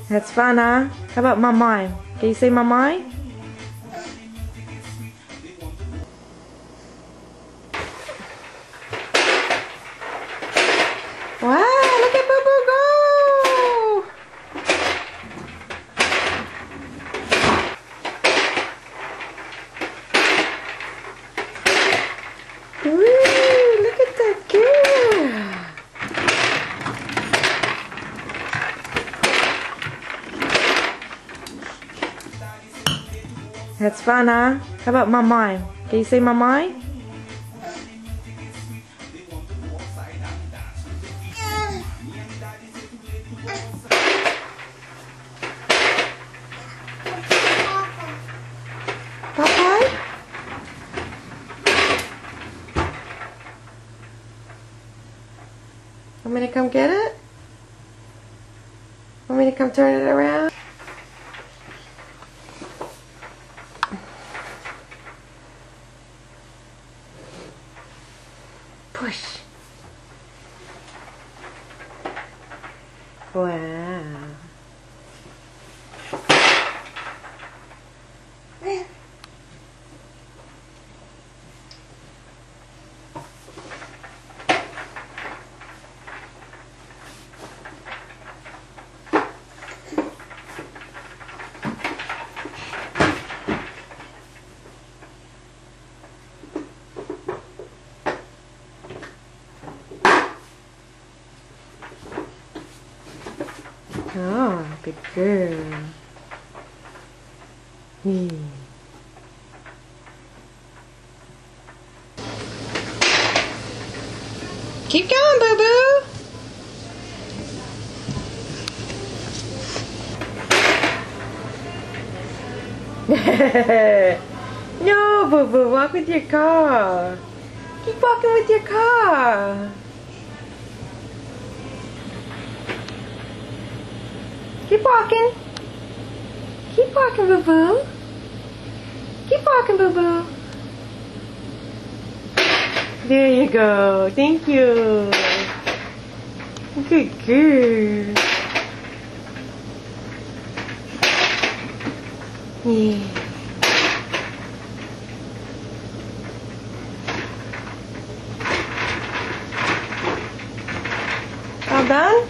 That's fun, huh? How about mamai? Can you say mamai? Wow, look at Boo Boo go! Woo, look at that girl! That's fun, huh? How about mamai? Can you say mamai? Papa? Want me to come get it? Want me to come turn it around? Push. Wow. Oh, good girl. Keep going, Boo Boo. No, Boo Boo, walk with your car. Keep walking with your car. Keep walking. Keep walking, Boo Boo. Keep walking, Boo Boo. There you go. Thank you. Good girl. Yeah. All done?